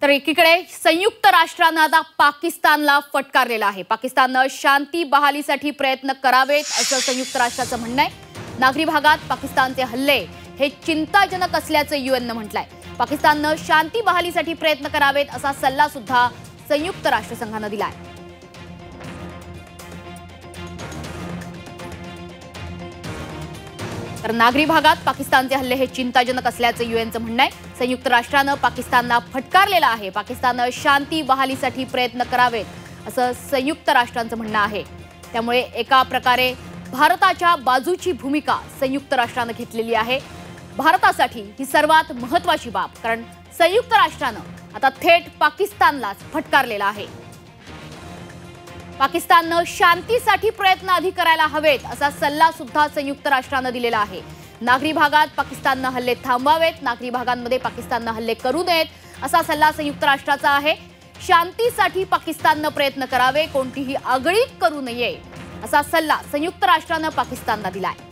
तर एकीकडे संयुक्त राष्ट्रांना आता पाकिस्तानला फटकारलेला आहे। पाकिस्तानने शांती बहालीसाठी प्रयत्न करावेत असं संयुक्त राष्ट्राचं म्हणणं आहे। नागरी भागात पाकिस्तानचे हल्ले हे चिंताजनक असल्याचं यूएनने म्हटलंय। पाकिस्तानने शांती बहालीसाठी प्रयत्न करावेत असा सल्ला सुद्धा संयुक्त राष्ट्रसंघाने दिलाय। तर नागरी भागात पाकिस्तानचे हल्ले हे चिंताजनक असल्याचं यूएनचं म्हणणं आहे। संयुक्त राष्ट्राने पाकिस्तानला फटकारलेला आहे। पाकिस्तानने शांती बहालीसाठी प्रयत्न करावेत असं संयुक्त राष्ट्रांचं म्हणणं आहे। त्यामुळे एका प्रकारे भारताच्या बाजूची भूमिका संयुक्त राष्ट्राने घेतलेली आहे। भारतासाठी ही सर्वात महत्त्वाची बाब, कारण संयुक्त राष्ट्राने आता थेट पाकिस्तानलाच फटकारलेला आहे। पाकिस्तानने शांतीसाठी प्रयत्न आधी करायला हवेत असा सल्ला सुद्धा संयुक्त राष्ट्राने दिलेला आहे। नागरी भागात पाकिस्तानने हल्ले थांबवावेत, नागरी भागांमध्ये पाकिस्तानने हल्ले करू नयेत असा सल्ला संयुक्त राष्ट्राचा आहे। शांतीसाठी पाकिस्तानने प्रयत्न करावे, कोणतीही आगळीक करू नये असा सल्ला संयुक्त राष्ट्राने पाकिस्तानला दिलाय।